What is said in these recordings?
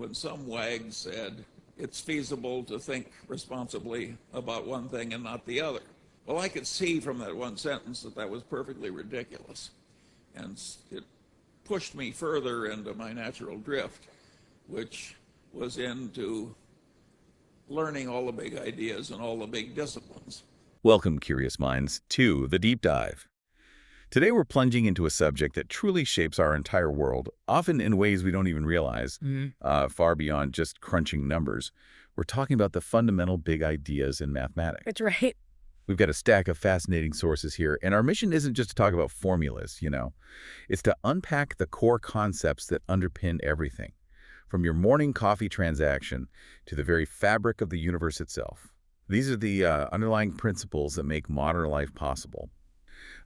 when some wag said it's feasible to think responsibly about one thing and not the other. Well, I could see from that one sentence that that was perfectly ridiculous. And it pushed me further into my natural drift, which was into learning all the big ideas and all the big disciplines. Welcome, curious minds, to The Deep Dive. Today we're plunging into a subject that truly shapes our entire world, often in ways we don't even realize, far beyond just crunching numbers. We're talking about the fundamental big ideas in mathematics. That's right. We've got a stack of fascinating sources here, and our mission isn't just to talk about formulas, It's to unpack the core concepts that underpin everything, from your morning coffee transaction to the very fabric of the universe itself. These are the underlying principles that make modern life possible.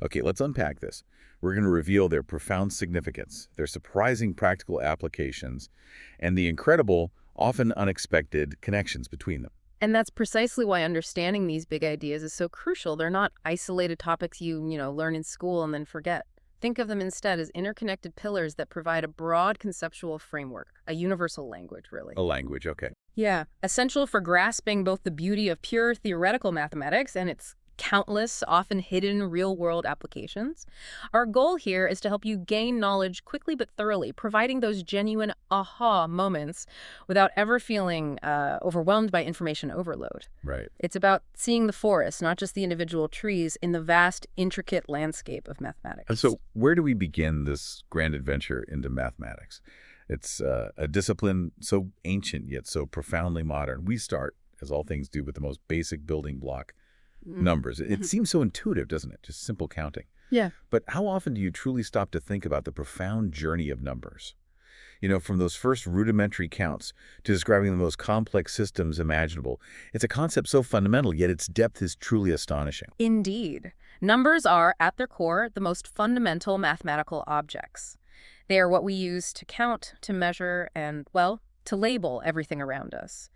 Okay, let's unpack this. We're going to reveal their profound significance, their surprising practical applications, and the incredible, often unexpected connections between them. And that's precisely why understanding these big ideas is so crucial. They're not isolated topics you learn in school and then forget. Think of them instead as interconnected pillars that provide a broad conceptual framework, a universal language, really. A language, okay. Yeah, essential for grasping both the beauty of pure theoretical mathematics and its countless, often hidden real-world applications. Our goal here is to help you gain knowledge quickly but thoroughly, providing those genuine aha moments without ever feeling overwhelmed by information overload. Right. It's about seeing the forest, not just the individual trees, in the vast, intricate landscape of mathematics. And so where do we begin this grand adventure into mathematics? It's a discipline so ancient yet so profoundly modern. We start, as all things do, with the most basic building block, numbers. It seems so intuitive, doesn't it? Just simple counting. Yeah. But how often do you truly stop to think about the profound journey of numbers? From those first rudimentary counts to describing the most complex systems imaginable. It's a concept so fundamental, yet its depth is truly astonishing. Indeed. Numbers are, at their core, the most fundamental mathematical objects. They are what we use to count, to measure, and, well, to label everything around us.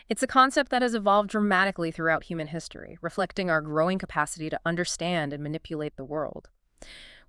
It's a concept that has evolved dramatically throughout human history, reflecting our growing capacity to understand and manipulate the world.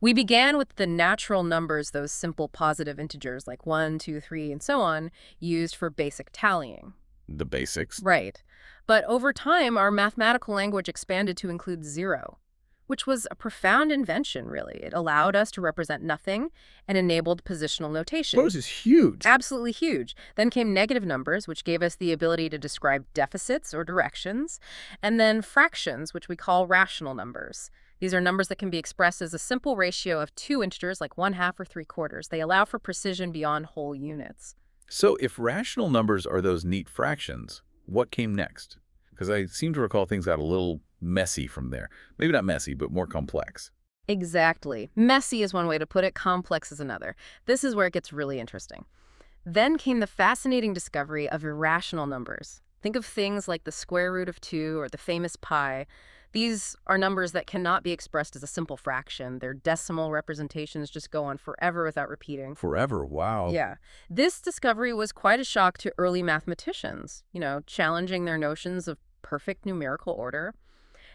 We began with the natural numbers, those simple positive integers like 1, 2, 3, and so on, used for basic tallying. The basics. Right. But over time, our mathematical language expanded to include 0, which was a profound invention, really. It allowed us to represent nothing and enabled positional notation. Those is huge. Absolutely huge. Then came negative numbers, which gave us the ability to describe deficits or directions, and then fractions, which we call rational numbers. These are numbers that can be expressed as a simple ratio of two integers like 1/2 or 3/4. They allow for precision beyond whole units. So if rational numbers are those neat fractions, what came next? Because I seem to recall things got a little messy from there. Maybe not messy, but more complex. Exactly. Messy is one way to put it, complex is another. This is where it gets really interesting. Then came the fascinating discovery of irrational numbers. Think of things like the square root of 2 or the famous pi. These are numbers that cannot be expressed as a simple fraction. Their decimal representations just go on forever without repeating. Forever, wow. Yeah. This discovery was quite a shock to early mathematicians, challenging their notions of perfect numerical order.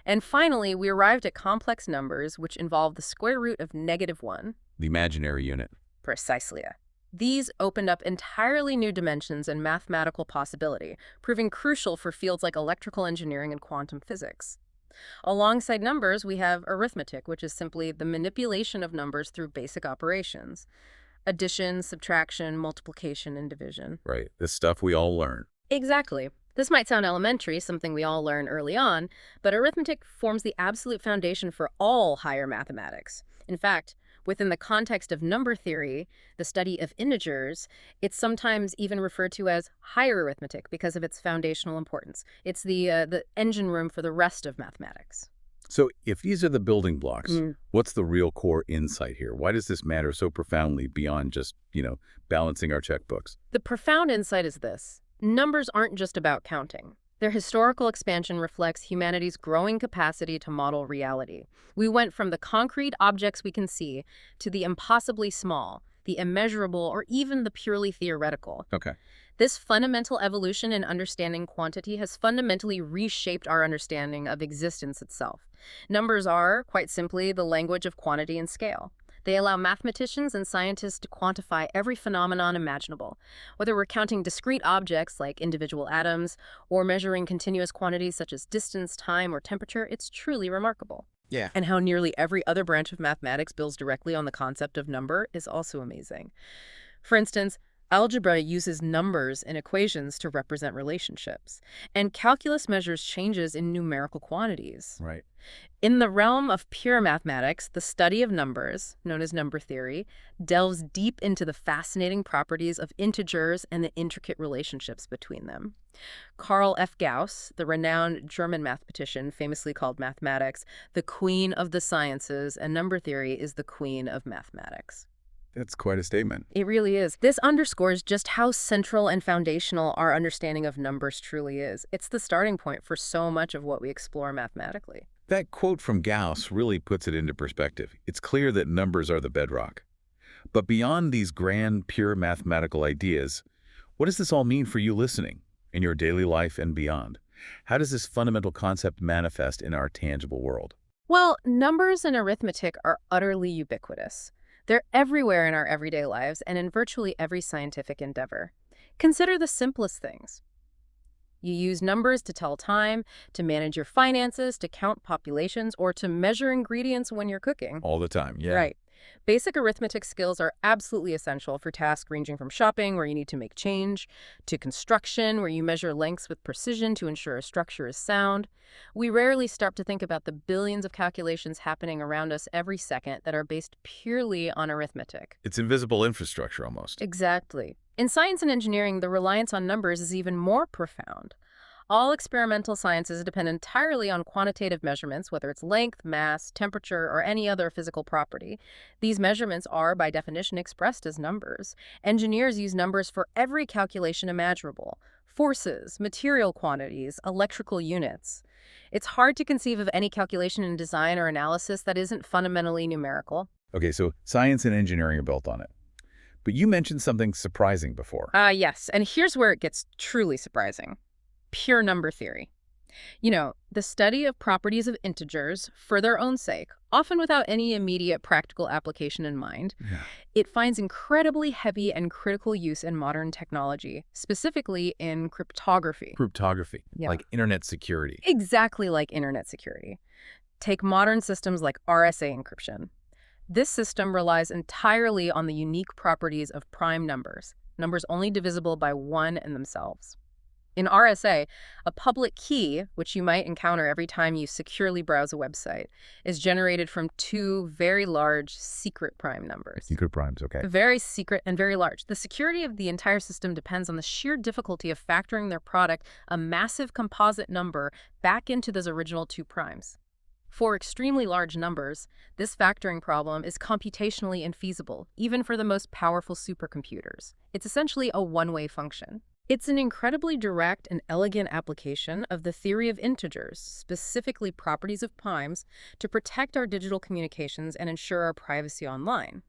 And finally, we arrived at complex numbers, which involve the square root of -1. The imaginary unit. Precisely. These opened up entirely new dimensions and mathematical possibility, proving crucial for fields like electrical engineering and quantum physics. Alongside numbers, we have arithmetic, which is simply the manipulation of numbers through basic operations. Addition, subtraction, multiplication, and division. Right. This stuff we all learn. Exactly. This might sound elementary, something we all learn early on, but arithmetic forms the absolute foundation for all higher mathematics. In fact, within the context of number theory, the study of integers, it's sometimes even referred to as higher arithmetic because of its foundational importance. It's the engine room for the rest of mathematics. So if these are the building blocks, what's the real core insight here? Why does this matter so profoundly beyond just, balancing our checkbooks? The profound insight is this. Numbers aren't just about counting. Their historical expansion reflects humanity's growing capacity to model reality. We went from the concrete objects we can see to the impossibly small, the immeasurable, or even the purely theoretical. Okay. This fundamental evolution in understanding quantity has fundamentally reshaped our understanding of existence itself. Numbers are, quite simply, the language of quantity and scale. They allow mathematicians and scientists to quantify every phenomenon imaginable. Whether we're counting discrete objects like individual atoms or measuring continuous quantities such as distance, time, or temperature, it's truly remarkable. Yeah. And how nearly every other branch of mathematics builds directly on the concept of number is also amazing. For instance, algebra uses numbers and equations to represent relationships, and calculus measures changes in numerical quantities. Right. In the realm of pure mathematics, the study of numbers, known as number theory, delves deep into the fascinating properties of integers and the intricate relationships between them. Carl F. Gauss, the renowned German mathematician famously called mathematics the queen of the sciences, and number theory is the queen of mathematics. That's quite a statement. It really is. This underscores just how central and foundational our understanding of numbers truly is. It's the starting point for so much of what we explore mathematically. That quote from Gauss really puts it into perspective. It's clear that numbers are the bedrock. But beyond these grand, pure mathematical ideas, what does this all mean for you listening, in your daily life and beyond? How does this fundamental concept manifest in our tangible world? Well, numbers and arithmetic are utterly ubiquitous. They're everywhere in our everyday lives and in virtually every scientific endeavor. Consider the simplest things. You use numbers to tell time, to manage your finances, to count populations, or to measure ingredients when you're cooking. All the time, yeah. Right. Basic arithmetic skills are absolutely essential for tasks ranging from shopping, where you need to make change, to construction, where you measure lengths with precision to ensure a structure is sound. We rarely stop to think about the billions of calculations happening around us every second that are based purely on arithmetic. It's invisible infrastructure almost. Exactly. In science and engineering, the reliance on numbers is even more profound. All experimental sciences depend entirely on quantitative measurements, whether it's length, mass, temperature, or any other physical property. These measurements are, by definition, expressed as numbers. Engineers use numbers for every calculation imaginable: forces, material quantities, electrical units. It's hard to conceive of any calculation in design or analysis that isn't fundamentally numerical. Okay, so science and engineering are built on it. But you mentioned something surprising before. Yes, and here's where it gets truly surprising. Pure number theory. You know, the study of properties of integers for their own sake, often without any immediate practical application in mind. Yeah. It finds incredibly heavy and critical use in modern technology, specifically in cryptography. Cryptography, Yeah. like internet security. Exactly like internet security. Take modern systems like RSA encryption. This system relies entirely on the unique properties of prime numbers only divisible by 1 in themselves. In RSA, a public key, which you might encounter every time you securely browse a website, is generated from 2 very large secret prime numbers. Secret primes, okay. Very secret and very large. The security of the entire system depends on the sheer difficulty of factoring their product, a massive composite number, back into those original 2 primes. For extremely large numbers, this factoring problem is computationally infeasible, even for the most powerful supercomputers. It's essentially a one-way function. It's an incredibly direct and elegant application of the theory of integers, specifically properties of primes, to protect our digital communications and ensure our privacy online.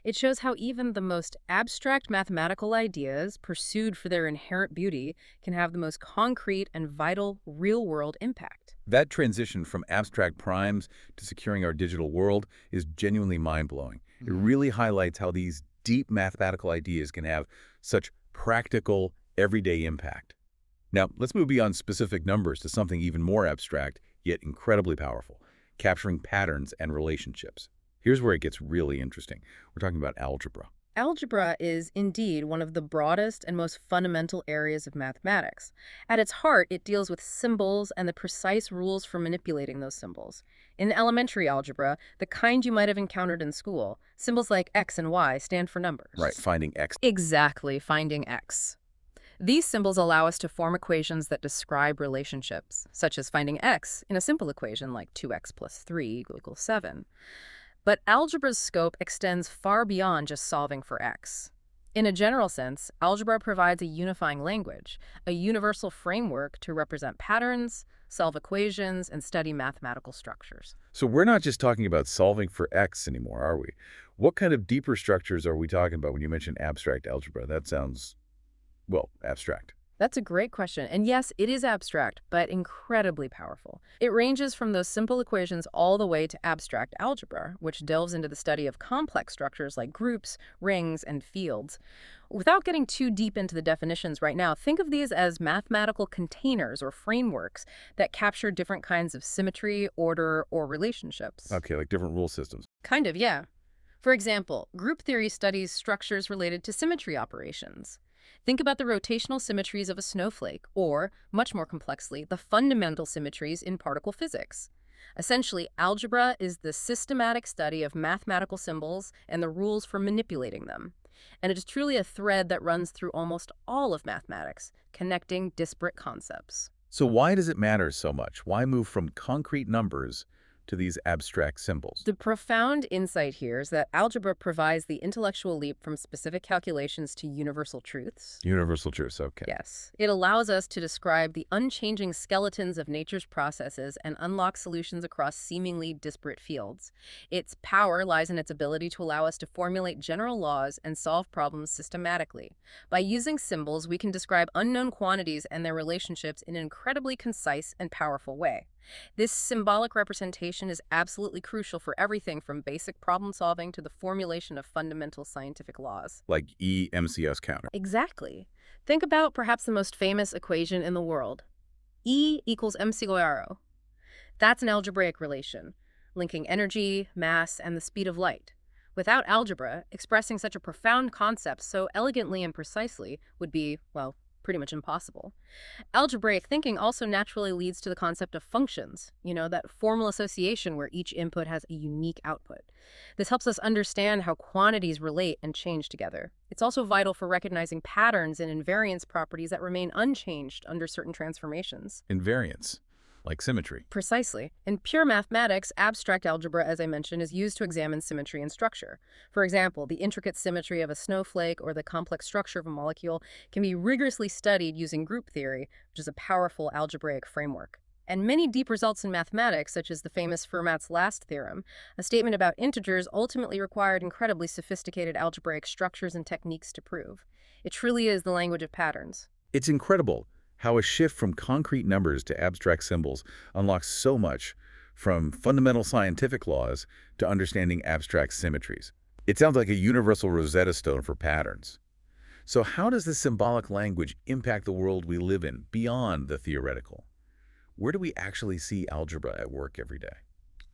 It shows how even the most abstract mathematical ideas, pursued for their inherent beauty, can have the most concrete and vital real-world impact. That transition from abstract primes to securing our digital world is genuinely mind-blowing. It really highlights how these deep mathematical ideas can have such practical, everyday impact. Now, let's move beyond specific numbers to something even more abstract, yet incredibly powerful: capturing patterns and relationships. Here's where it gets really interesting. We're talking about algebra. Algebra is indeed one of the broadest and most fundamental areas of mathematics. At its heart, it deals with symbols and the precise rules for manipulating those symbols. In elementary algebra, the kind you might have encountered in school, symbols like X and Y stand for numbers. Right, finding X. Exactly, finding X. These symbols allow us to form equations that describe relationships, such as finding X in a simple equation like 2x plus 3 equals 7. But algebra's scope extends far beyond just solving for X. In a general sense, algebra provides a unifying language, a universal framework to represent patterns, solve equations, and study mathematical structures. So we're not just talking about solving for X anymore, are we? What kind of deeper structures are we talking about when you mention abstract algebra? That sounds, well, abstract. That's a great question. And yes, it is abstract, but incredibly powerful. It ranges from those simple equations all the way to abstract algebra, which delves into the study of complex structures like groups, rings, and fields. Without getting too deep into the definitions right now, think of these as mathematical containers or frameworks that capture different kinds of symmetry, order, or relationships. Okay, like different rule systems. Kind of, yeah. For example, group theory studies structures related to symmetry operations. Think about the rotational symmetries of a snowflake, or, much more complexly, the fundamental symmetries in particle physics. Essentially, algebra is the systematic study of mathematical symbols and the rules for manipulating them. And it is truly a thread that runs through almost all of mathematics, connecting disparate concepts. So why does it matter so much? Why move from concrete numbers to these abstract symbols? The profound insight here is that algebra provides the intellectual leap from specific calculations to universal truths. Universal truths, okay. Yes. It allows us to describe the unchanging skeletons of nature's processes and unlock solutions across seemingly disparate fields. Its power lies in its ability to allow us to formulate general laws and solve problems systematically. By using symbols, we can describe unknown quantities and their relationships in an incredibly concise and powerful way. This symbolic representation is absolutely crucial for everything from basic problem solving to the formulation of fundamental scientific laws. Like E-MCS counter. Exactly. Think about perhaps the most famous equation in the world. E equals mc². That's an algebraic relation, linking energy, mass, and the speed of light. Without algebra, expressing such a profound concept so elegantly and precisely would be, well, pretty much impossible. Algebraic thinking also naturally leads to the concept of functions, that formal association where each input has a unique output. This helps us understand how quantities relate and change together. It's also vital for recognizing patterns and invariance properties that remain unchanged under certain transformations. Invariance, like symmetry. Precisely. In pure mathematics, abstract algebra, as I mentioned, is used to examine symmetry and structure. For example, the intricate symmetry of a snowflake or the complex structure of a molecule can be rigorously studied using group theory, which is a powerful algebraic framework. And many deep results in mathematics, such as the famous Fermat's last theorem, a statement about integers, ultimately required incredibly sophisticated algebraic structures and techniques to prove. It truly is the language of patterns. It's incredible how a shift from concrete numbers to abstract symbols unlocks so much, from fundamental scientific laws to understanding abstract symmetries. It sounds like a universal Rosetta Stone for patterns. So how does this symbolic language impact the world we live in beyond the theoretical? Where do we actually see algebra at work every day?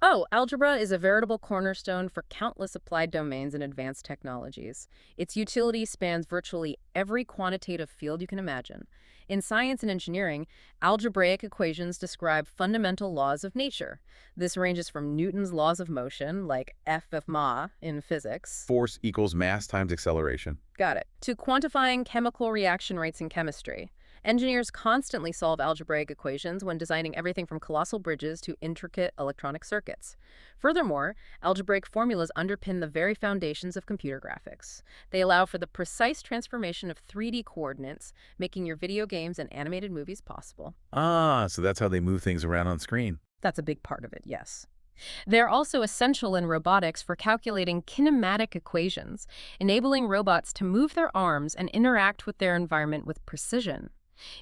Oh, algebra is a veritable cornerstone for countless applied domains and advanced technologies. Its utility spans virtually every quantitative field you can imagine. In science and engineering, algebraic equations describe fundamental laws of nature. This ranges from Newton's laws of motion, like F of ma in physics. Force equals mass times acceleration. Got it. To quantifying chemical reaction rates in chemistry. Engineers constantly solve algebraic equations when designing everything from colossal bridges to intricate electronic circuits. Furthermore, algebraic formulas underpin the very foundations of computer graphics. They allow for the precise transformation of 3D coordinates, making your video games and animated movies possible. Ah, so that's how they move things around on screen. That's a big part of it, yes. They're also essential in robotics for calculating kinematic equations, enabling robots to move their arms and interact with their environment with precision.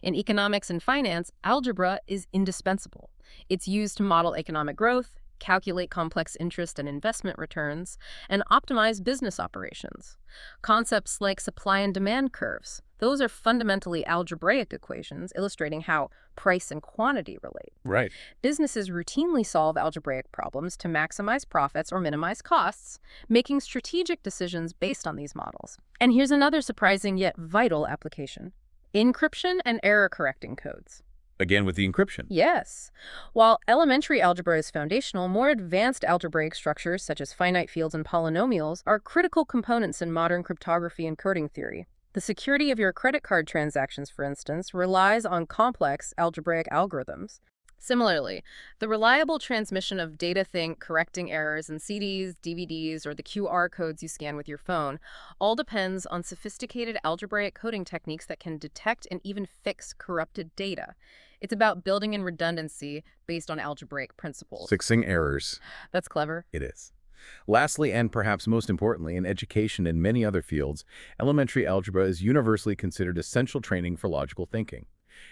In economics and finance, algebra is indispensable. It's used to model economic growth, calculate complex interest and investment returns, and optimize business operations. Concepts like supply and demand curves, those are fundamentally algebraic equations illustrating how price and quantity relate. Right. Businesses routinely solve algebraic problems to maximize profits or minimize costs, making strategic decisions based on these models. And here's another surprising yet vital application: encryption and error-correcting codes. Again with the encryption. Yes. While elementary algebra is foundational, more advanced algebraic structures, such as finite fields and polynomials, are critical components in modern cryptography and coding theory. The security of your credit card transactions, for instance, relies on complex algebraic algorithms. Similarly, the reliable transmission of data, think correcting errors in CDs, DVDs, or the QR codes you scan with your phone, all depends on sophisticated algebraic coding techniques that can detect and even fix corrupted data. It's about building in redundancy based on algebraic principles. Fixing errors. That's clever. It is. Lastly, and perhaps most importantly, in education and many other fields, elementary algebra is universally considered essential training for logical thinking.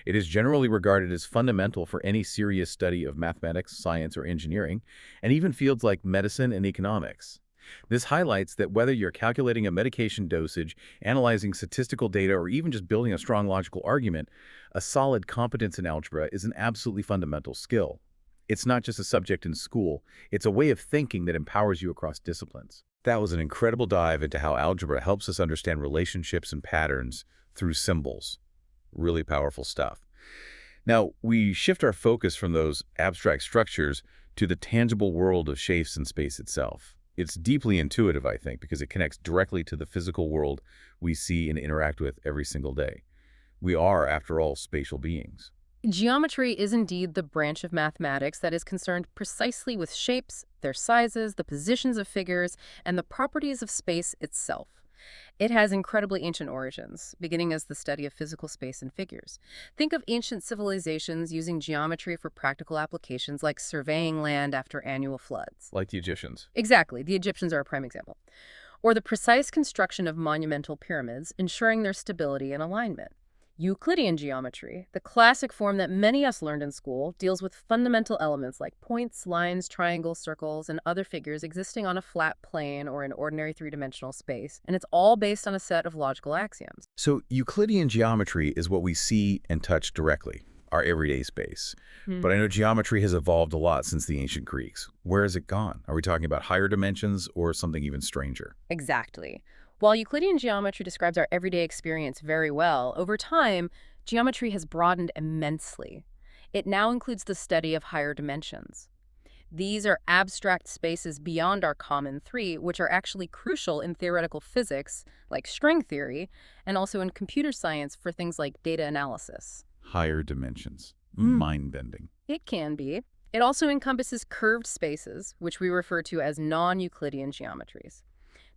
It is generally regarded as fundamental for any serious study of mathematics, science, or engineering, and even fields like medicine and economics. This highlights that whether you're calculating a medication dosage, analyzing statistical data, or even just building a strong logical argument, a solid competence in algebra is an absolutely fundamental skill. It's not just a subject in school, it's a way of thinking that empowers you across disciplines. That was an incredible dive into how algebra helps us understand relationships and patterns through symbols. Really powerful stuff. Now, we shift our focus from those abstract structures to the tangible world of shapes and space itself. It's deeply intuitive, I think, because it connects directly to the physical world we see and interact with every single day. We are, after all, spatial beings. Geometry is indeed the branch of mathematics that is concerned precisely with shapes, their sizes, the positions of figures, and the properties of space itself. It has incredibly ancient origins, beginning as the study of physical space and figures. Think of ancient civilizations using geometry for practical applications like surveying land after annual floods. Like the Egyptians. Exactly. The Egyptians are a prime example. Or the precise construction of monumental pyramids, ensuring their stability and alignment. Euclidean geometry, the classic form that many of us learned in school, deals with fundamental elements like points, lines, triangles, circles, and other figures existing on a flat plane or in ordinary three-dimensional space, and it's all based on a set of logical axioms. So Euclidean geometry is what we see and touch directly, our everyday space. But I know geometry has evolved a lot since the ancient Greeks. Where has it gone? Are we talking about higher dimensions or something even stranger? Exactly. While Euclidean geometry describes our everyday experience very well, over time, geometry has broadened immensely. It now includes the study of higher dimensions. These are abstract spaces beyond our common three, which are actually crucial in theoretical physics, like string theory, and also in computer science for things like data analysis. Higher dimensions. Mind-bending. It can be. It also encompasses curved spaces, which we refer to as non-Euclidean geometries.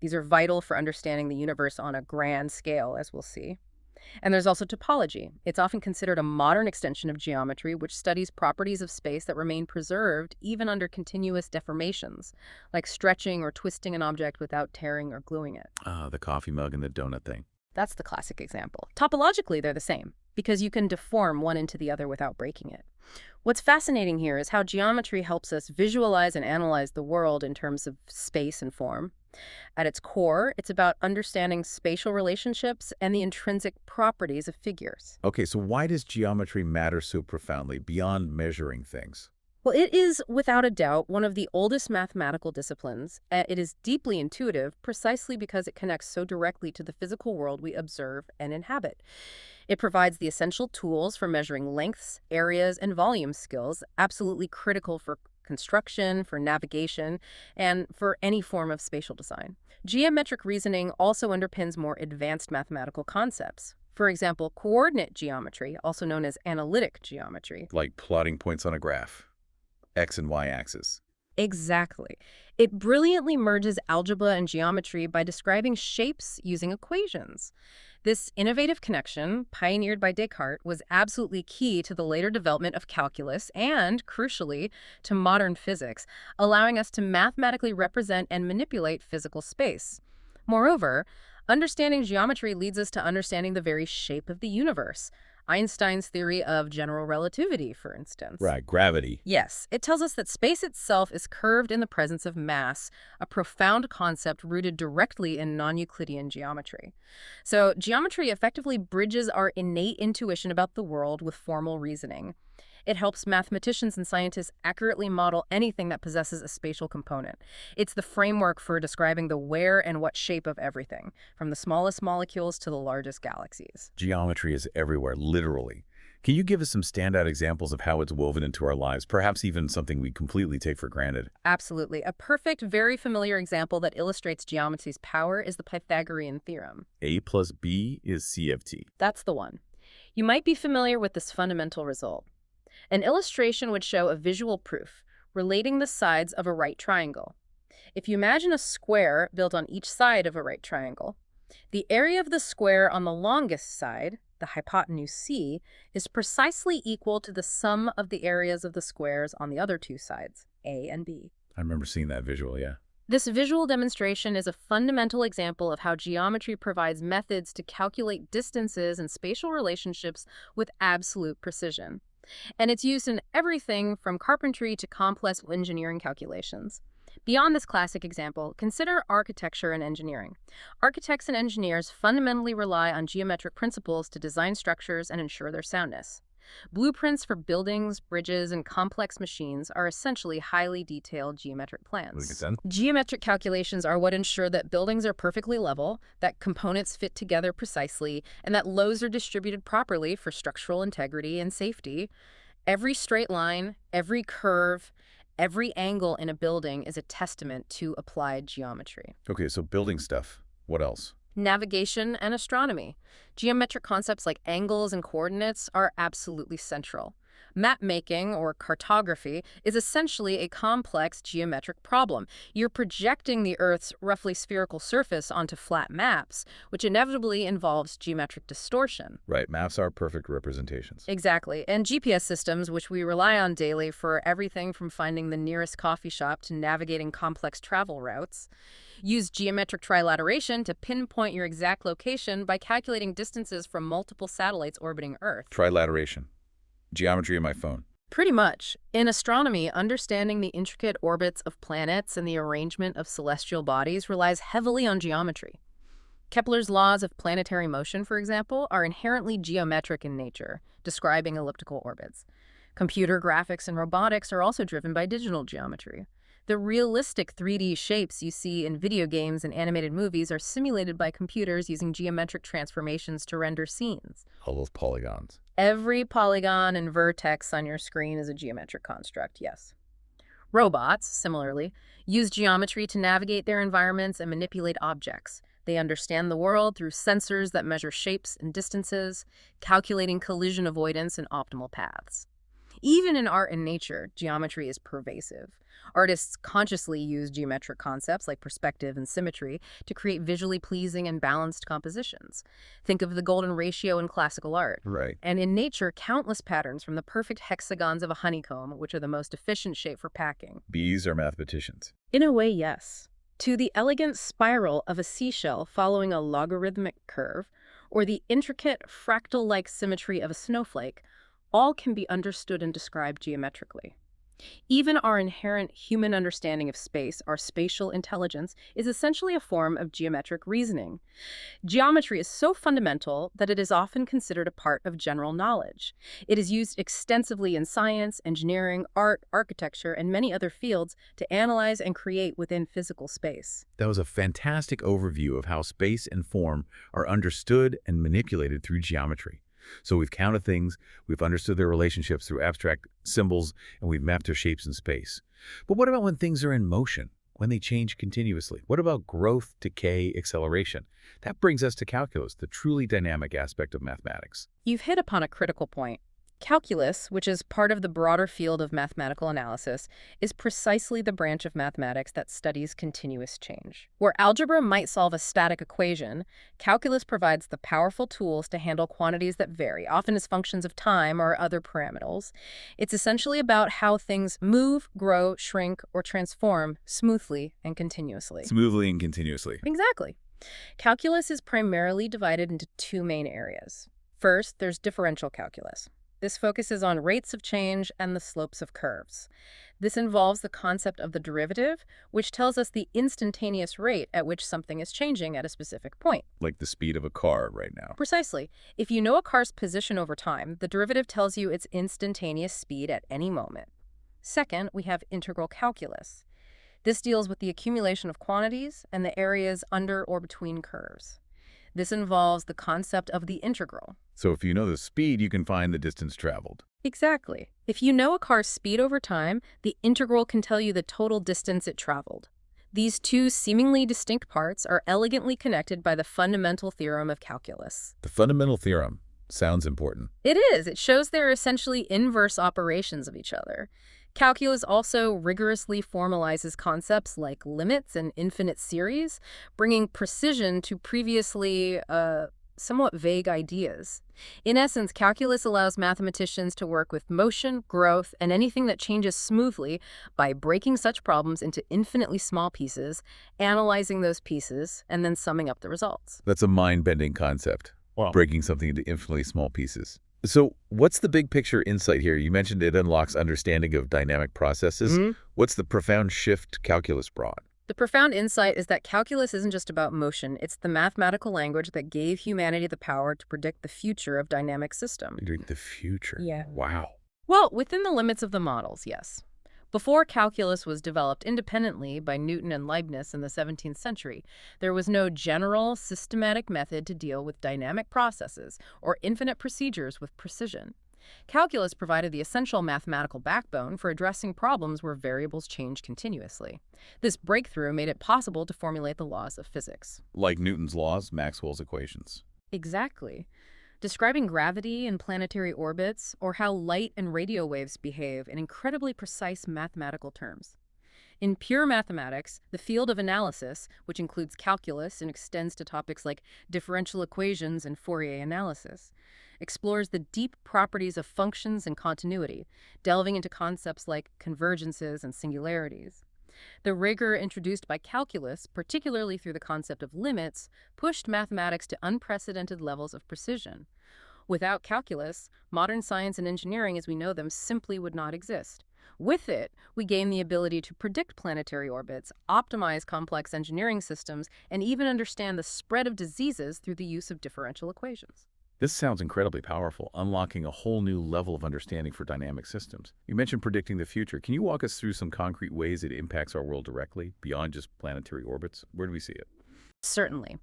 These are vital for understanding the universe on a grand scale, as we'll see. And there's also topology. It's often considered a modern extension of geometry, which studies properties of space that remain preserved even under continuous deformations, like stretching or twisting an object without tearing or gluing it. The coffee mug and the donut thing. That's the classic example. Topologically, they're the same, because you can deform one into the other without breaking it. What's fascinating here is how geometry helps us visualize and analyze the world in terms of space and form. At its core, it's about understanding spatial relationships and the intrinsic properties of figures. Okay, so why does geometry matter so profoundly beyond measuring things? Well, it is, without a doubt, one of the oldest mathematical disciplines. It is deeply intuitive precisely because it connects so directly to the physical world we observe and inhabit. It provides the essential tools for measuring lengths, areas, and volume skills, absolutely critical for construction, for navigation, and for any form of spatial design. Geometric reasoning also underpins more advanced mathematical concepts. For example, coordinate geometry, also known as analytic geometry. Like plotting points on a graph. X and Y axis. Exactly. It brilliantly merges algebra and geometry by describing shapes using equations. This innovative connection, pioneered by Descartes, was absolutely key to the later development of calculus and, crucially, to modern physics, allowing us to mathematically represent and manipulate physical space. Moreover, understanding geometry leads us to understanding the very shape of the universe. Einstein's theory of general relativity, for instance. Right, gravity. Yes, it tells us that space itself is curved in the presence of mass, a profound concept rooted directly in non-Euclidean geometry. So, geometry effectively bridges our innate intuition about the world with formal reasoning. It helps mathematicians and scientists accurately model anything that possesses a spatial component. It's the framework for describing the where and what shape of everything, from the smallest molecules to the largest galaxies. Geometry is everywhere, literally. Can you give us some standout examples of how it's woven into our lives, perhaps even something we completely take for granted? Absolutely. A perfect, very familiar example that illustrates geometry's power is the Pythagorean theorem. A plus B is C of T. That's the one. You might be familiar with this fundamental result. An illustration would show a visual proof relating the sides of a right triangle. If you imagine a square built on each side of a right triangle, the area of the square on the longest side, the hypotenuse C, is precisely equal to the sum of the areas of the squares on the other two sides, A and B. I remember seeing that visual, yeah. This visual demonstration is a fundamental example of how geometry provides methods to calculate distances and spatial relationships with absolute precision. And it's used in everything from carpentry to complex engineering calculations. Beyond this classic example, consider architecture and engineering. Architects and engineers fundamentally rely on geometric principles to design structures and ensure their soundness. Blueprints for buildings, bridges, and complex machines are essentially highly detailed geometric plans. Geometric calculations are what ensure that buildings are perfectly level, that components fit together precisely, and that loads are distributed properly for structural integrity and safety. Every straight line, every curve, every angle in a building is a testament to applied geometry. Okay, so building stuff. What else? Navigation and astronomy. Geometric concepts like angles and coordinates are absolutely central. Map making, or cartography, is essentially a complex geometric problem. You're projecting the Earth's roughly spherical surface onto flat maps, which inevitably involves geometric distortion. Right, maps are perfect representations. Exactly. And GPS systems, which we rely on daily for everything from finding the nearest coffee shop to navigating complex travel routes, use geometric trilateration to pinpoint your exact location by calculating distances from multiple satellites orbiting Earth. Trilateration. Geometry in my phone. Pretty much. In astronomy, understanding the intricate orbits of planets and the arrangement of celestial bodies relies heavily on geometry. Kepler's laws of planetary motion, for example, are inherently geometric in nature, describing elliptical orbits. Computer graphics and robotics are also driven by digital geometry. The realistic 3D shapes you see in video games and animated movies are simulated by computers using geometric transformations to render scenes. All those polygons. Every polygon and vertex on your screen is a geometric construct, yes. Robots, similarly, use geometry to navigate their environments and manipulate objects. They understand the world through sensors that measure shapes and distances, calculating collision avoidance and optimal paths. Even in art and nature, geometry is pervasive. Artists consciously use geometric concepts like perspective and symmetry to create visually pleasing and balanced compositions. Think of the golden ratio in classical art. Right. And in nature, countless patterns from the perfect hexagons of a honeycomb, which are the most efficient shape for packing. Bees are mathematicians. In a way, yes. To the elegant spiral of a seashell following a logarithmic curve, or the intricate fractal-like symmetry of a snowflake, all can be understood and described geometrically. Even our inherent human understanding of space, our spatial intelligence, is essentially a form of geometric reasoning. Geometry is so fundamental that it is often considered a part of general knowledge. It is used extensively in science, engineering, art, architecture, and many other fields to analyze and create within physical space. That was a fantastic overview of how space and form are understood and manipulated through geometry. So we've counted things, we've understood their relationships through abstract symbols, and we've mapped their shapes in space. But what about when things are in motion, when they change continuously? What about growth, decay, acceleration? That brings us to calculus, the truly dynamic aspect of mathematics. You've hit upon a critical point. Calculus, which is part of the broader field of mathematical analysis, is precisely the branch of mathematics that studies continuous change. Where algebra might solve a static equation, calculus provides the powerful tools to handle quantities that vary, often as functions of time or other parameters. It's essentially about how things move, grow, shrink, or transform smoothly and continuously. Smoothly and continuously. Exactly. Calculus is primarily divided into two main areas. First, there's differential calculus. This focuses on rates of change and the slopes of curves. This involves the concept of the derivative, which tells us the instantaneous rate at which something is changing at a specific point. Like the speed of a car right now. Precisely. If you know a car's position over time, the derivative tells you its instantaneous speed at any moment. Second, we have integral calculus. This deals with the accumulation of quantities and the areas under or between curves. This involves the concept of the integral. So if you know the speed, you can find the distance traveled. Exactly. If you know a car's speed over time, the integral can tell you the total distance it traveled. These two seemingly distinct parts are elegantly connected by the fundamental theorem of calculus. The fundamental theorem sounds important. It is. It shows they're essentially inverse operations of each other. Calculus also rigorously formalizes concepts like limits and infinite series, bringing precision to previously somewhat vague ideas. In essence, calculus allows mathematicians to work with motion, growth, and anything that changes smoothly by breaking such problems into infinitely small pieces, analyzing those pieces, and then summing up the results. That's a mind-bending concept, Wow. breaking something into infinitely small pieces. So what's the big picture insight here? You mentioned it unlocks understanding of dynamic processes. What's the profound shift calculus brought? The profound insight is that calculus isn't just about motion, it's the mathematical language that gave humanity the power to predict the future of dynamic systems. Predict the future. Yeah. Wow. Well, within the limits of the models, yes. Before calculus was developed independently by Newton and Leibniz in the 17th century, there was no general, systematic method to deal with dynamic processes or infinite procedures with precision. Calculus provided the essential mathematical backbone for addressing problems where variables change continuously. This breakthrough made it possible to formulate the laws of physics. Like Newton's laws, Maxwell's equations. Exactly. Describing gravity and planetary orbits, or how light and radio waves behave in incredibly precise mathematical terms. In pure mathematics, the field of analysis, which includes calculus and extends to topics like differential equations and Fourier analysis, explores the deep properties of functions and continuity, delving into concepts like convergences and singularities. The rigor introduced by calculus, particularly through the concept of limits, pushed mathematics to unprecedented levels of precision. Without calculus, modern science and engineering as we know them simply would not exist. With it, we gain the ability to predict planetary orbits, optimize complex engineering systems, and even understand the spread of diseases through the use of differential equations. This sounds incredibly powerful, unlocking a whole new level of understanding for dynamic systems. You mentioned predicting the future. Can you walk us through some concrete ways it impacts our world directly, beyond just planetary orbits? Where do we see it? Certainly.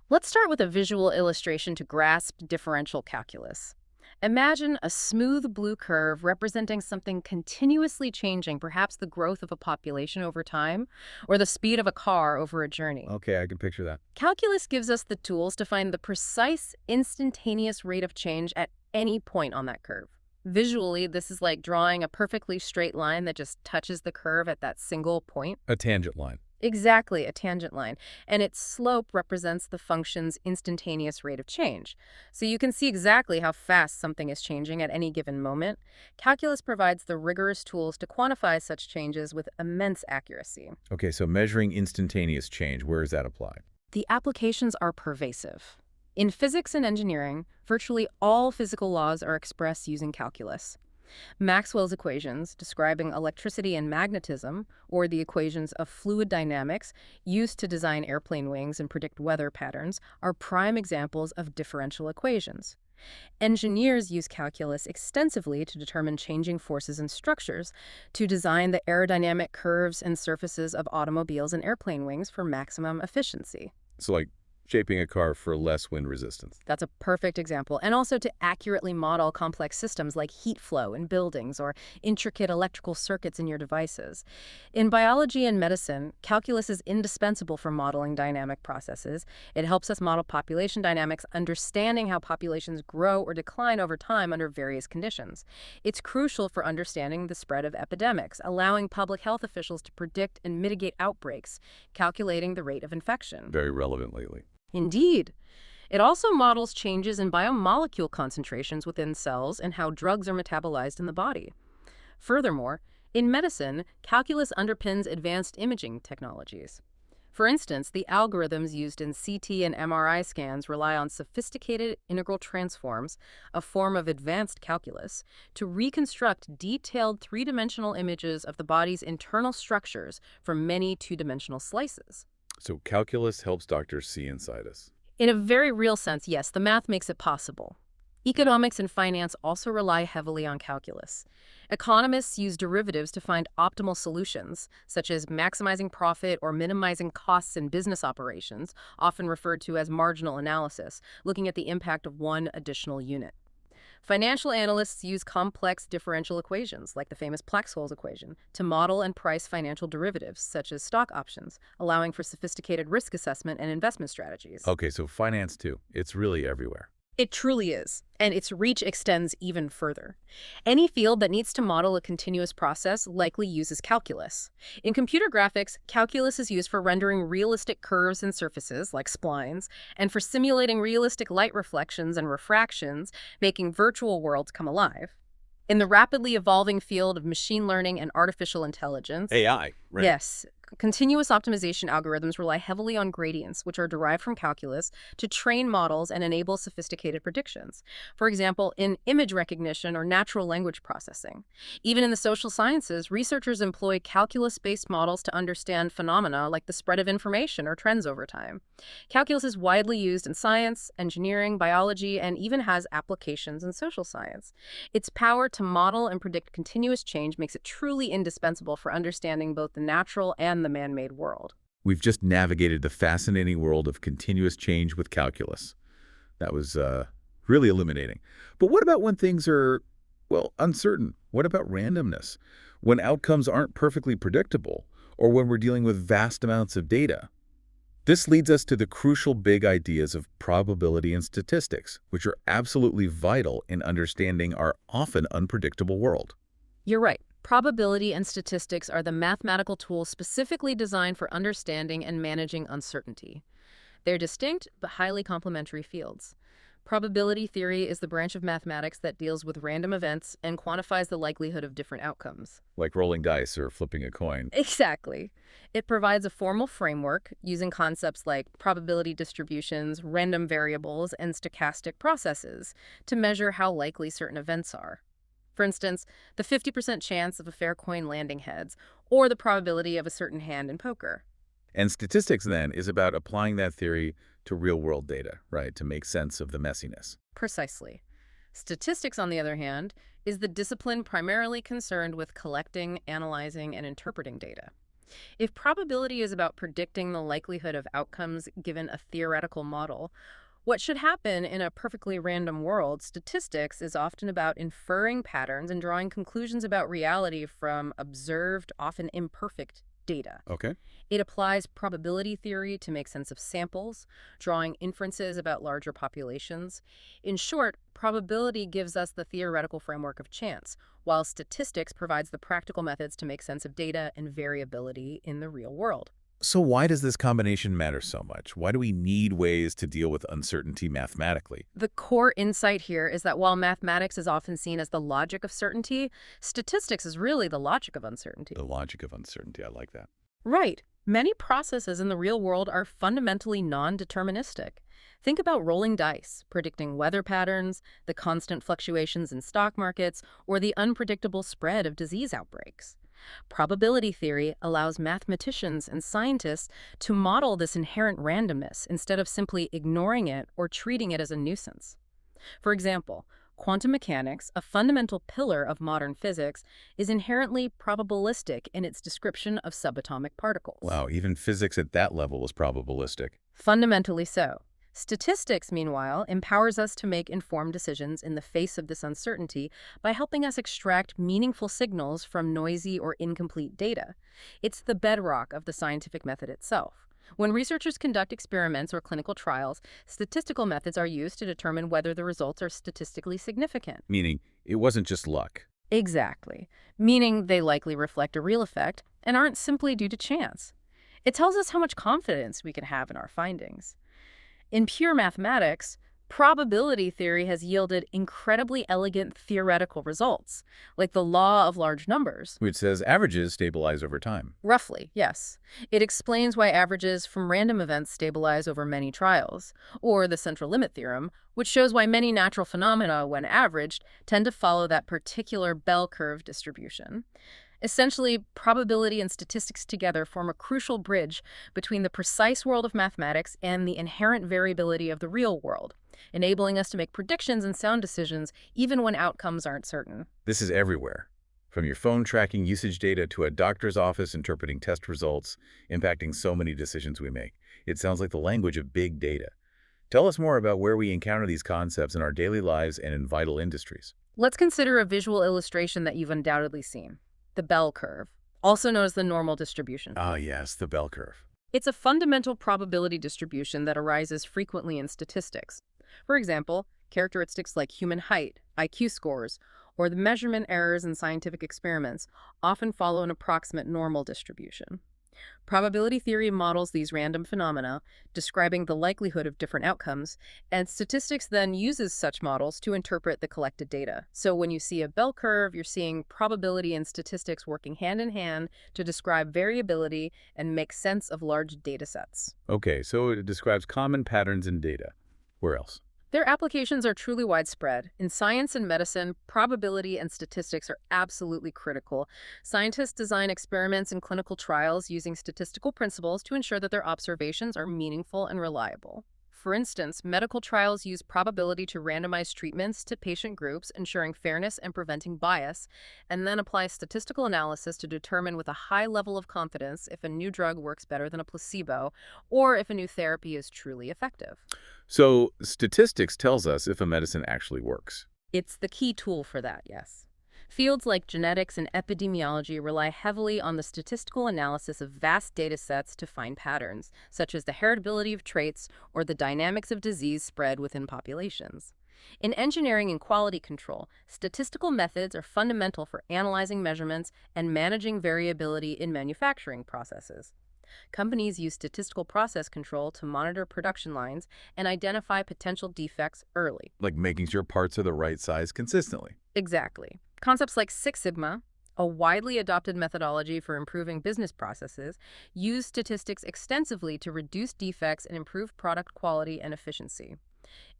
Let's start with a visual illustration to grasp differential calculus. Imagine a smooth blue curve representing something continuously changing, perhaps the growth of a population over time, or the speed of a car over a journey. Okay, I can picture that. Calculus gives us the tools to find the precise, instantaneous rate of change at any point on that curve. Visually, this is like drawing a perfectly straight line that just touches the curve at that single point. A tangent line. Exactly, a tangent line. And its slope represents the function's instantaneous rate of change. So you can see exactly how fast something is changing at any given moment. Calculus provides the rigorous tools to quantify such changes with immense accuracy. Okay, so measuring instantaneous change, where is that applied? The applications are pervasive. In physics and engineering, virtually all physical laws are expressed using calculus. Maxwell's equations, describing electricity and magnetism, or the equations of fluid dynamics used to design airplane wings and predict weather patterns, are prime examples of differential equations. Engineers use calculus extensively to determine changing forces and structures, to design the aerodynamic curves and surfaces of automobiles and airplane wings for maximum efficiency. So like shaping a car for less wind resistance. That's a perfect example. And also to accurately model complex systems like heat flow in buildings or intricate electrical circuits in your devices. In biology and medicine, calculus is indispensable for modeling dynamic processes. It helps us model population dynamics, understanding how populations grow or decline over time under various conditions. It's crucial for understanding the spread of epidemics, allowing public health officials to predict and mitigate outbreaks, calculating the rate of infection. Very relevant lately. Indeed. It also models changes in biomolecule concentrations within cells and how drugs are metabolized in the body. Furthermore, in medicine, calculus underpins advanced imaging technologies. For instance, the algorithms used in CT and MRI scans rely on sophisticated integral transforms, a form of advanced calculus, to reconstruct detailed three-dimensional images of the body's internal structures from many two-dimensional slices. So calculus helps doctors see inside us. In a very real sense, yes, the math makes it possible. Economics and finance also rely heavily on calculus. Economists use derivatives to find optimal solutions, such as maximizing profit or minimizing costs in business operations, often referred to as marginal analysis, looking at the impact of one additional unit. Financial analysts use complex differential equations, like the famous Plaxall's equation, to model and price financial derivatives, such as stock options, allowing for sophisticated risk assessment and investment strategies. Okay, so finance too. It's really everywhere. It truly is, and its reach extends even further. Any field that needs to model a continuous process likely uses calculus. In computer graphics, calculus is used for rendering realistic curves and surfaces, like splines, and for simulating realistic light reflections and refractions, making virtual worlds come alive. In the rapidly evolving field of machine learning and artificial intelligence, AI, right? yes, continuous optimization algorithms rely heavily on gradients, which are derived from calculus, to train models and enable sophisticated predictions. For example, in image recognition or natural language processing. Even in the social sciences, researchers employ calculus-based models to understand phenomena like the spread of information or trends over time. Calculus is widely used in science, engineering, biology, and even has applications in social science. Its power to model and predict continuous change makes it truly indispensable for understanding both the natural and the man-made world. We've just navigated the fascinating world of continuous change with calculus. That was really illuminating. But what about when things are, well, uncertain? What about randomness? When outcomes aren't perfectly predictable, or when we're dealing with vast amounts of data? This leads us to the crucial big ideas of probability and statistics, which are absolutely vital in understanding our often unpredictable world. You're right. Probability and statistics are the mathematical tools specifically designed for understanding and managing uncertainty. They're distinct but highly complementary fields. Probability theory is the branch of mathematics that deals with random events and quantifies the likelihood of different outcomes. Like rolling dice or flipping a coin. Exactly. It provides a formal framework using concepts like probability distributions, random variables, and stochastic processes to measure how likely certain events are. For instance, the 50% chance of a fair coin landing heads, or the probability of a certain hand in poker. And statistics, then, is about applying that theory to real-world data, right, to make sense of the messiness. Precisely. Statistics, on the other hand, is the discipline primarily concerned with collecting, analyzing, and interpreting data. If probability is about predicting the likelihood of outcomes given a theoretical model, what should happen in a perfectly random world, statistics is often about inferring patterns and drawing conclusions about reality from observed, often imperfect data. Okay. It applies probability theory to make sense of samples, drawing inferences about larger populations. In short, probability gives us the theoretical framework of chance, while statistics provides the practical methods to make sense of data and variability in the real world. So why does this combination matter so much? Why do we need ways to deal with uncertainty mathematically? The core insight here is that while mathematics is often seen as the logic of certainty, statistics is really the logic of uncertainty. The logic of uncertainty, I like that. Right. Many processes in the real world are fundamentally non-deterministic. Think about rolling dice, predicting weather patterns, the constant fluctuations in stock markets, or the unpredictable spread of disease outbreaks. Probability theory allows mathematicians and scientists to model this inherent randomness instead of simply ignoring it or treating it as a nuisance. For example, quantum mechanics, a fundamental pillar of modern physics, is inherently probabilistic in its description of subatomic particles. Wow, even physics at that level is probabilistic. Fundamentally so. Statistics, meanwhile, empowers us to make informed decisions in the face of this uncertainty by helping us extract meaningful signals from noisy or incomplete data. It's the bedrock of the scientific method itself. When researchers conduct experiments or clinical trials, statistical methods are used to determine whether the results are statistically significant. Meaning, it wasn't just luck. Exactly. Meaning they likely reflect a real effect and aren't simply due to chance. It tells us how much confidence we can have in our findings. In pure mathematics, probability theory has yielded incredibly elegant theoretical results, like the law of large numbers. Which says averages stabilize over time. Roughly, yes. It explains why averages from random events stabilize over many trials, or the central limit theorem, which shows why many natural phenomena, when averaged, tend to follow that particular bell curve distribution. Essentially, probability and statistics together form a crucial bridge between the precise world of mathematics and the inherent variability of the real world, enabling us to make predictions and sound decisions even when outcomes aren't certain. This is everywhere. From your phone tracking usage data to a doctor's office interpreting test results, impacting so many decisions we make. It sounds like the language of big data. Tell us more about where we encounter these concepts in our daily lives and in vital industries. Let's consider a visual illustration that you've undoubtedly seen. The bell curve, also known as the normal distribution. Ah, yes, the bell curve. It's a fundamental probability distribution that arises frequently in statistics. For example, Characteristics like human height, IQ scores, or the measurement errors in scientific experiments often follow an approximate normal distribution. Probability theory models these random phenomena, describing the likelihood of different outcomes, and statistics then uses such models to interpret the collected data. So when you see a bell curve, you're seeing probability and statistics working hand in hand to describe variability and make sense of large data sets. Okay, so it describes common patterns in data. Where else? Their applications are truly widespread. In science and medicine, probability and statistics are absolutely critical. Scientists design experiments and clinical trials using statistical principles to ensure that their observations are meaningful and reliable. For instance, medical trials use probability to randomize treatments to patient groups, ensuring fairness and preventing bias, and then apply statistical analysis to determine with a high level of confidence if a new drug works better than a placebo, or if a new therapy is truly effective. So statistics tells us if a medicine actually works. It's the key tool for that, yes. Fields like genetics and epidemiology rely heavily on the statistical analysis of vast data sets to find patterns, such as the heritability of traits or the dynamics of disease spread within populations. In engineering and quality control, statistical methods are fundamental for analyzing measurements and managing variability in manufacturing processes. Companies use statistical process control to monitor production lines and identify potential defects early. Like making sure parts are the right size consistently. Exactly. Concepts like Six Sigma, a widely adopted methodology for improving business processes, use statistics extensively to reduce defects and improve product quality and efficiency.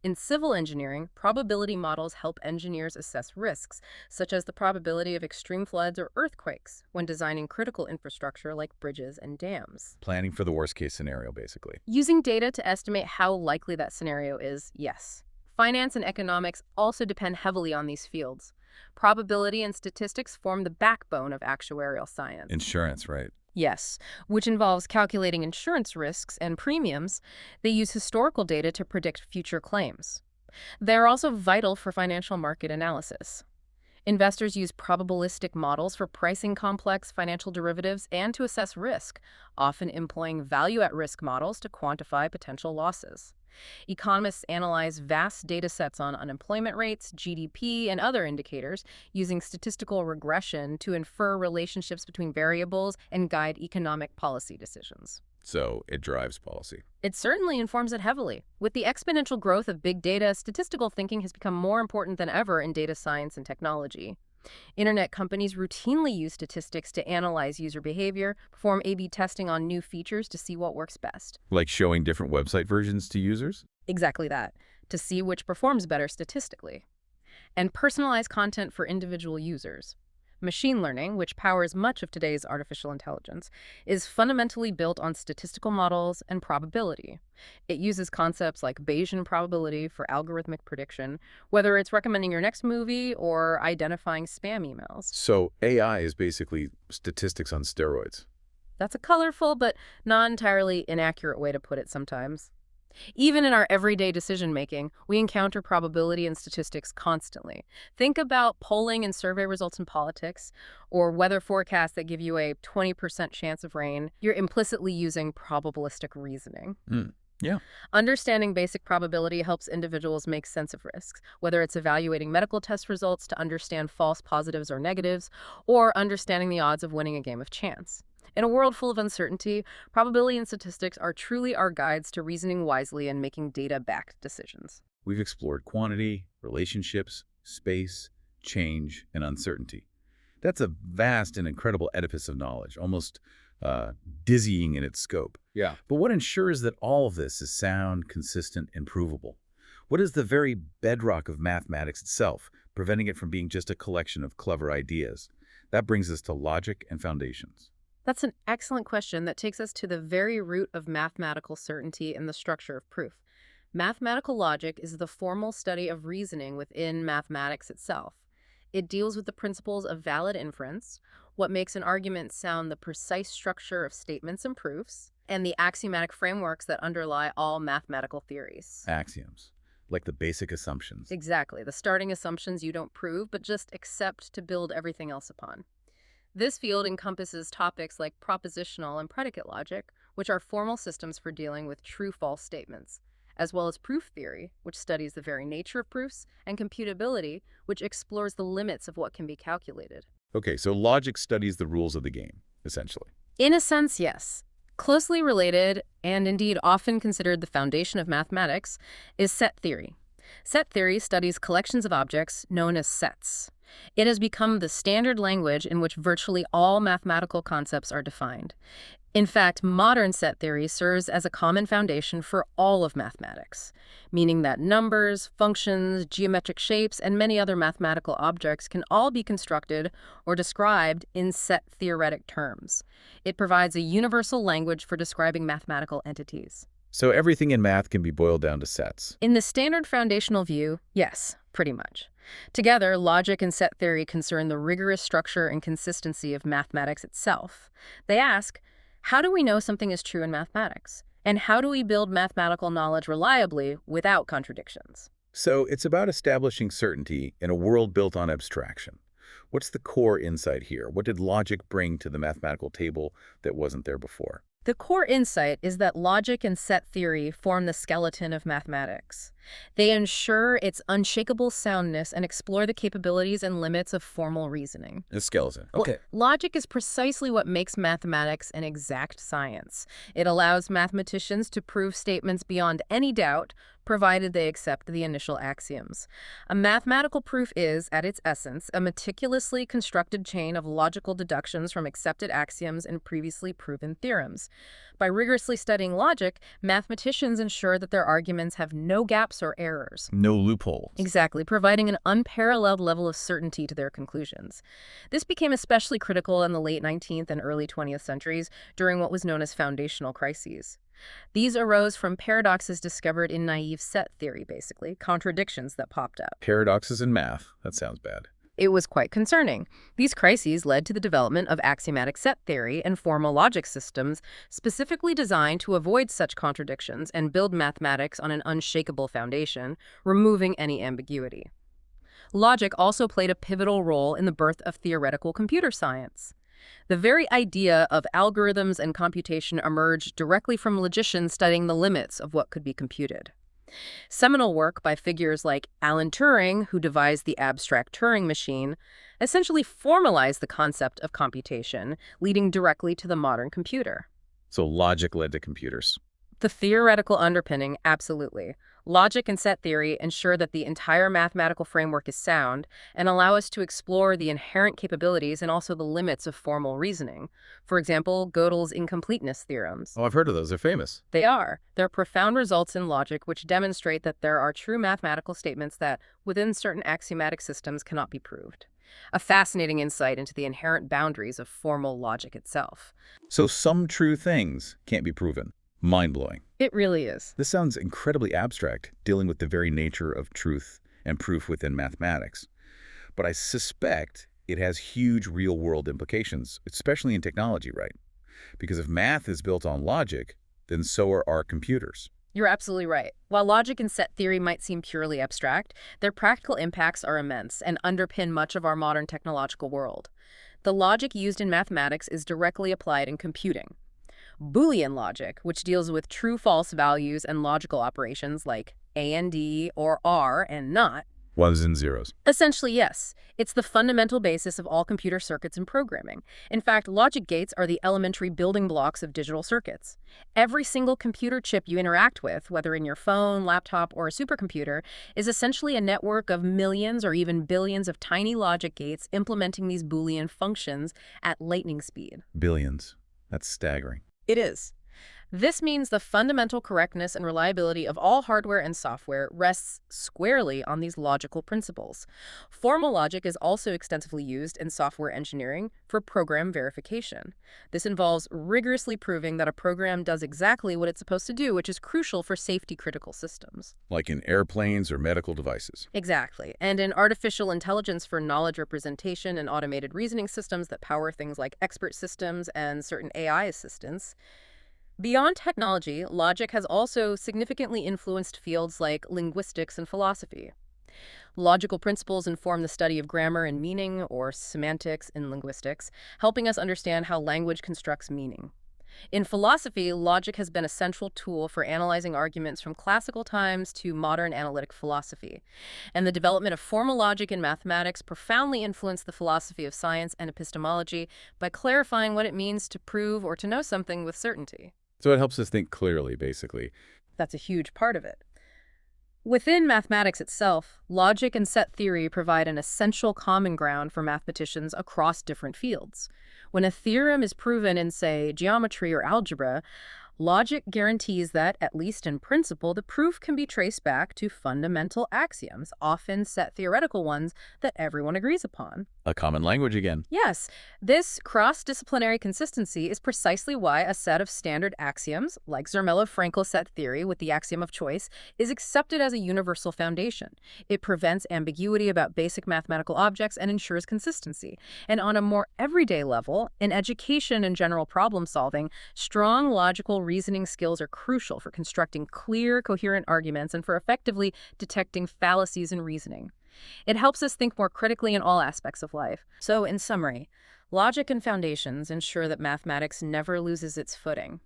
In civil engineering, probability models help engineers assess risks, such as the probability of extreme floods or earthquakes, when designing critical infrastructure like bridges and dams. Planning for the worst case scenario, basically. Using data to estimate how likely that scenario is, yes. Finance and economics also depend heavily on these fields. Probability and statistics form the backbone of actuarial science. Insurance, right? Yes, which involves calculating insurance risks and premiums. They use historical data to predict future claims. They're also vital for financial market analysis. Investors use probabilistic models for pricing complex financial derivatives and to assess risk, often employing value-at-risk models to quantify potential losses. Economists analyze vast data sets on unemployment rates, GDP, and other indicators using statistical regression to infer relationships between variables and guide economic policy decisions. So it drives policy. It certainly informs it heavily. With the exponential growth of big data, statistical thinking has become more important than ever in data science and technology. Internet companies routinely use statistics to analyze user behavior, perform A/B testing on new features to see what works best. Like showing different website versions to users? Exactly that, to see which performs better statistically. And personalize content for individual users. Machine learning, which powers much of today's artificial intelligence, is fundamentally built on statistical models and probability. It uses concepts like Bayesian probability for algorithmic prediction, whether it's recommending your next movie or identifying spam emails. So AI is basically statistics on steroids. That's a colorful but not entirely inaccurate way to put it sometimes. Even in our everyday decision-making, we encounter probability and statistics constantly. Think about polling and survey results in politics, or weather forecasts that give you a 20% chance of rain. You're implicitly using probabilistic reasoning. Yeah. Understanding basic probability helps individuals make sense of risks, whether it's evaluating medical test results to understand false positives or negatives, or understanding the odds of winning a game of chance. In a world full of uncertainty, probability and statistics are truly our guides to reasoning wisely and making data-backed decisions. We've explored quantity, relationships, space, change, and uncertainty. That's a vast and incredible edifice of knowledge, almost dizzying in its scope. Yeah. But what ensures that all of this is sound, consistent, and provable? What is the very bedrock of mathematics itself, preventing it from being just a collection of clever ideas? That brings us to logic and foundations. That's an excellent question that takes us to the very root of mathematical certainty and the structure of proof. Mathematical logic is the formal study of reasoning within mathematics itself. It deals with the principles of valid inference, what makes an argument sound, the precise structure of statements and proofs, and the axiomatic frameworks that underlie all mathematical theories. Axioms, like the basic assumptions. Exactly, the starting assumptions you don't prove, but just accept to build everything else upon. This field encompasses topics like propositional and predicate logic, which are formal systems for dealing with true-false statements, as well as proof theory, which studies the very nature of proofs, and computability, which explores the limits of what can be calculated. Okay, so logic studies the rules of the game, essentially. In a sense, yes. Closely related, and indeed often considered the foundation of mathematics, is set theory. Set theory studies collections of objects known as sets. It has become the standard language in which virtually all mathematical concepts are defined. In fact, modern set theory serves as a common foundation for all of mathematics, meaning that numbers, functions, geometric shapes, and many other mathematical objects can all be constructed or described in set theoretic terms. It provides a universal language for describing mathematical entities. So everything in math can be boiled down to sets. In the standard foundational view, yes, pretty much. Together, logic and set theory concern the rigorous structure and consistency of mathematics itself. They ask, how do we know something is true in mathematics? And how do we build mathematical knowledge reliably without contradictions? So it's about establishing certainty in a world built on abstraction. What's the core insight here? What did logic bring to the mathematical table that wasn't there before? The core insight is that logic and set theory form the skeleton of mathematics. They ensure its unshakable soundness and explore the capabilities and limits of formal reasoning. A skeleton. Okay. Logic is precisely what makes mathematics an exact science. It allows mathematicians to prove statements beyond any doubt, provided they accept the initial axioms. A mathematical proof is, at its essence, a meticulously constructed chain of logical deductions from accepted axioms and previously proven theorems. By rigorously studying logic, mathematicians ensure that their arguments have no gaps or errors. No loopholes. Exactly, providing an unparalleled level of certainty to their conclusions. This became especially critical in the late 19th and early 20th centuries during what was known as foundational crises. These arose from paradoxes discovered in naive set theory, basically, contradictions that popped up. Paradoxes in math. That sounds bad. It was quite concerning. These crises led to the development of axiomatic set theory and formal logic systems specifically designed to avoid such contradictions and build mathematics on an unshakable foundation, removing any ambiguity. Logic also played a pivotal role in the birth of theoretical computer science. The very idea of algorithms and computation emerged directly from logicians studying the limits of what could be computed. Seminal work by figures like Alan Turing, who devised the abstract Turing machine, essentially formalized the concept of computation, leading directly to the modern computer. So logic led to computers. The theoretical underpinning, absolutely. Logic and set theory ensure that the entire mathematical framework is sound and allow us to explore the inherent capabilities and also the limits of formal reasoning. For example, Gödel's incompleteness theorems. Oh, I've heard of those. They're famous. They are. They're profound results in logic which demonstrate that there are true mathematical statements that, within certain axiomatic systems, cannot be proved. A fascinating insight into the inherent boundaries of formal logic itself. So some true things can't be proven. Mind-blowing. It really is. This sounds incredibly abstract, dealing with the very nature of truth and proof within mathematics. But I suspect it has huge real-world implications, especially in technology, right? Because if math is built on logic, then so are our computers. You're absolutely right. While logic and set theory might seem purely abstract, their practical impacts are immense and underpin much of our modern technological world. The logic used in mathematics is directly applied in computing. Boolean logic, which deals with true-false values and logical operations like AND or R and not. Ones and zeros. Essentially, yes. It's the fundamental basis of all computer circuits and programming. In fact, logic gates are the elementary building blocks of digital circuits. Every single computer chip you interact with, whether in your phone, laptop, or a supercomputer, is essentially a network of millions or even billions of tiny logic gates implementing these Boolean functions at lightning speed. Billions. That's staggering. It is. This means the fundamental correctness and reliability of all hardware and software rests squarely on these logical principles. Formal logic is also extensively used in software engineering for program verification. This involves rigorously proving that a program does exactly what it's supposed to do, which is crucial for safety-critical systems. Like in airplanes or medical devices. Exactly. And in artificial intelligence for knowledge representation and automated reasoning systems that power things like expert systems and certain AI assistants. Beyond technology, logic has also significantly influenced fields like linguistics and philosophy. Logical principles inform the study of grammar and meaning, or semantics in linguistics, helping us understand how language constructs meaning. In philosophy, logic has been a central tool for analyzing arguments from classical times to modern analytic philosophy. And the development of formal logic in mathematics profoundly influenced the philosophy of science and epistemology by clarifying what it means to prove or to know something with certainty. So it helps us think clearly, basically. That's a huge part of it. Within mathematics itself, logic and set theory provide an essential common ground for mathematicians across different fields. When a theorem is proven in, say, geometry or algebra, logic guarantees that, at least in principle, the proof can be traced back to fundamental axioms, often set theoretical ones that everyone agrees upon. A common language again. Yes, this cross-disciplinary consistency is precisely why a set of standard axioms, like Zermelo-Fraenkel set theory with the axiom of choice, is accepted as a universal foundation. It prevents ambiguity about basic mathematical objects and ensures consistency. And on a more everyday level, in education and general problem solving, strong logical reasoning skills are crucial for constructing clear, coherent arguments and for effectively detecting fallacies in reasoning. It helps us think more critically in all aspects of life. So, in summary, logic and foundations ensure that mathematics never loses its footing.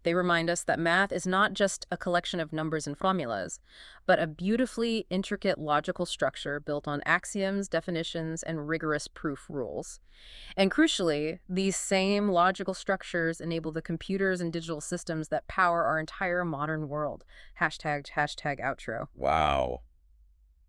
They remind us that math is not just a collection of numbers and formulas, but a beautifully intricate logical structure built on axioms, definitions, and rigorous proof rules. And crucially, these same logical structures enable the computers and digital systems that power our entire modern world. Hashtag outro. Wow.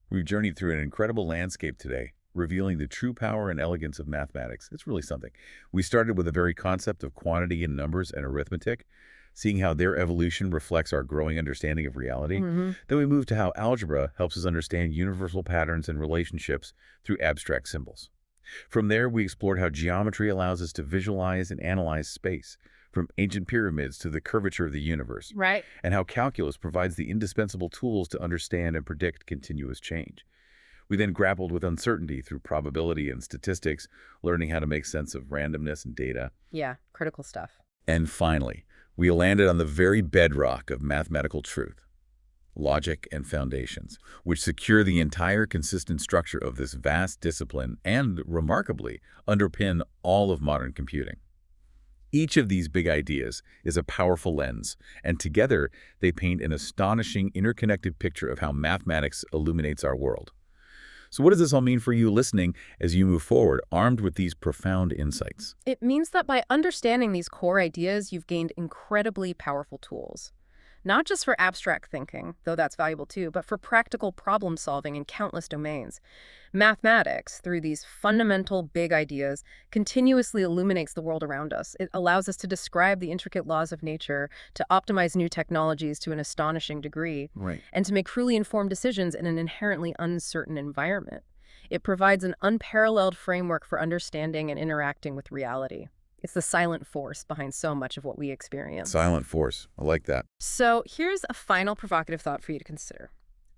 We've journeyed through an incredible landscape today, revealing the true power and elegance of mathematics. It's really something. We started with the very concept of quantity in numbers and arithmetic, seeing how their evolution reflects our growing understanding of reality. Then we moved to how algebra helps us understand universal patterns and relationships through abstract symbols. From there, we explored how geometry allows us to visualize and analyze space, from ancient pyramids to the curvature of the universe, Right. and how calculus provides the indispensable tools to understand and predict continuous change. We then grappled with uncertainty through probability and statistics, learning how to make sense of randomness and data. Yeah, critical stuff. And finally, we landed on the very bedrock of mathematical truth, logic and foundations, which secure the entire consistent structure of this vast discipline and, remarkably, underpin all of modern computing. Each of these big ideas is a powerful lens, and together they paint an astonishing interconnected picture of how mathematics illuminates our world. So what does this all mean for you listening as you move forward, armed with these profound insights? It means that by understanding these core ideas, you've gained incredibly powerful tools. Not just for abstract thinking, though that's valuable too, but for practical problem solving in countless domains. Mathematics, through these fundamental big ideas, continuously illuminates the world around us. It allows us to describe the intricate laws of nature, to optimize new technologies to an astonishing degree, Right. and to make truly informed decisions in an inherently uncertain environment. It provides an unparalleled framework for understanding and interacting with reality. It's the silent force behind so much of what we experience. Silent force. I like that. So here's a final provocative thought for you to consider.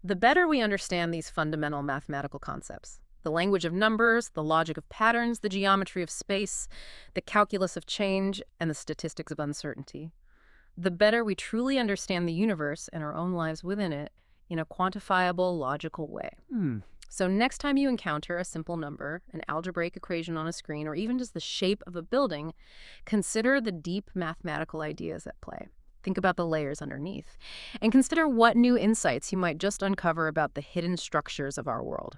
The better we understand these fundamental mathematical concepts, the language of numbers, the logic of patterns, the geometry of space, the calculus of change, and the statistics of uncertainty, the better we truly understand the universe and our own lives within it in a quantifiable, logical way. So next time you encounter a simple number, an algebraic equation on a screen, or even just the shape of a building, consider the deep mathematical ideas at play. Think about the layers underneath, and consider what new insights you might just uncover about the hidden structures of our world.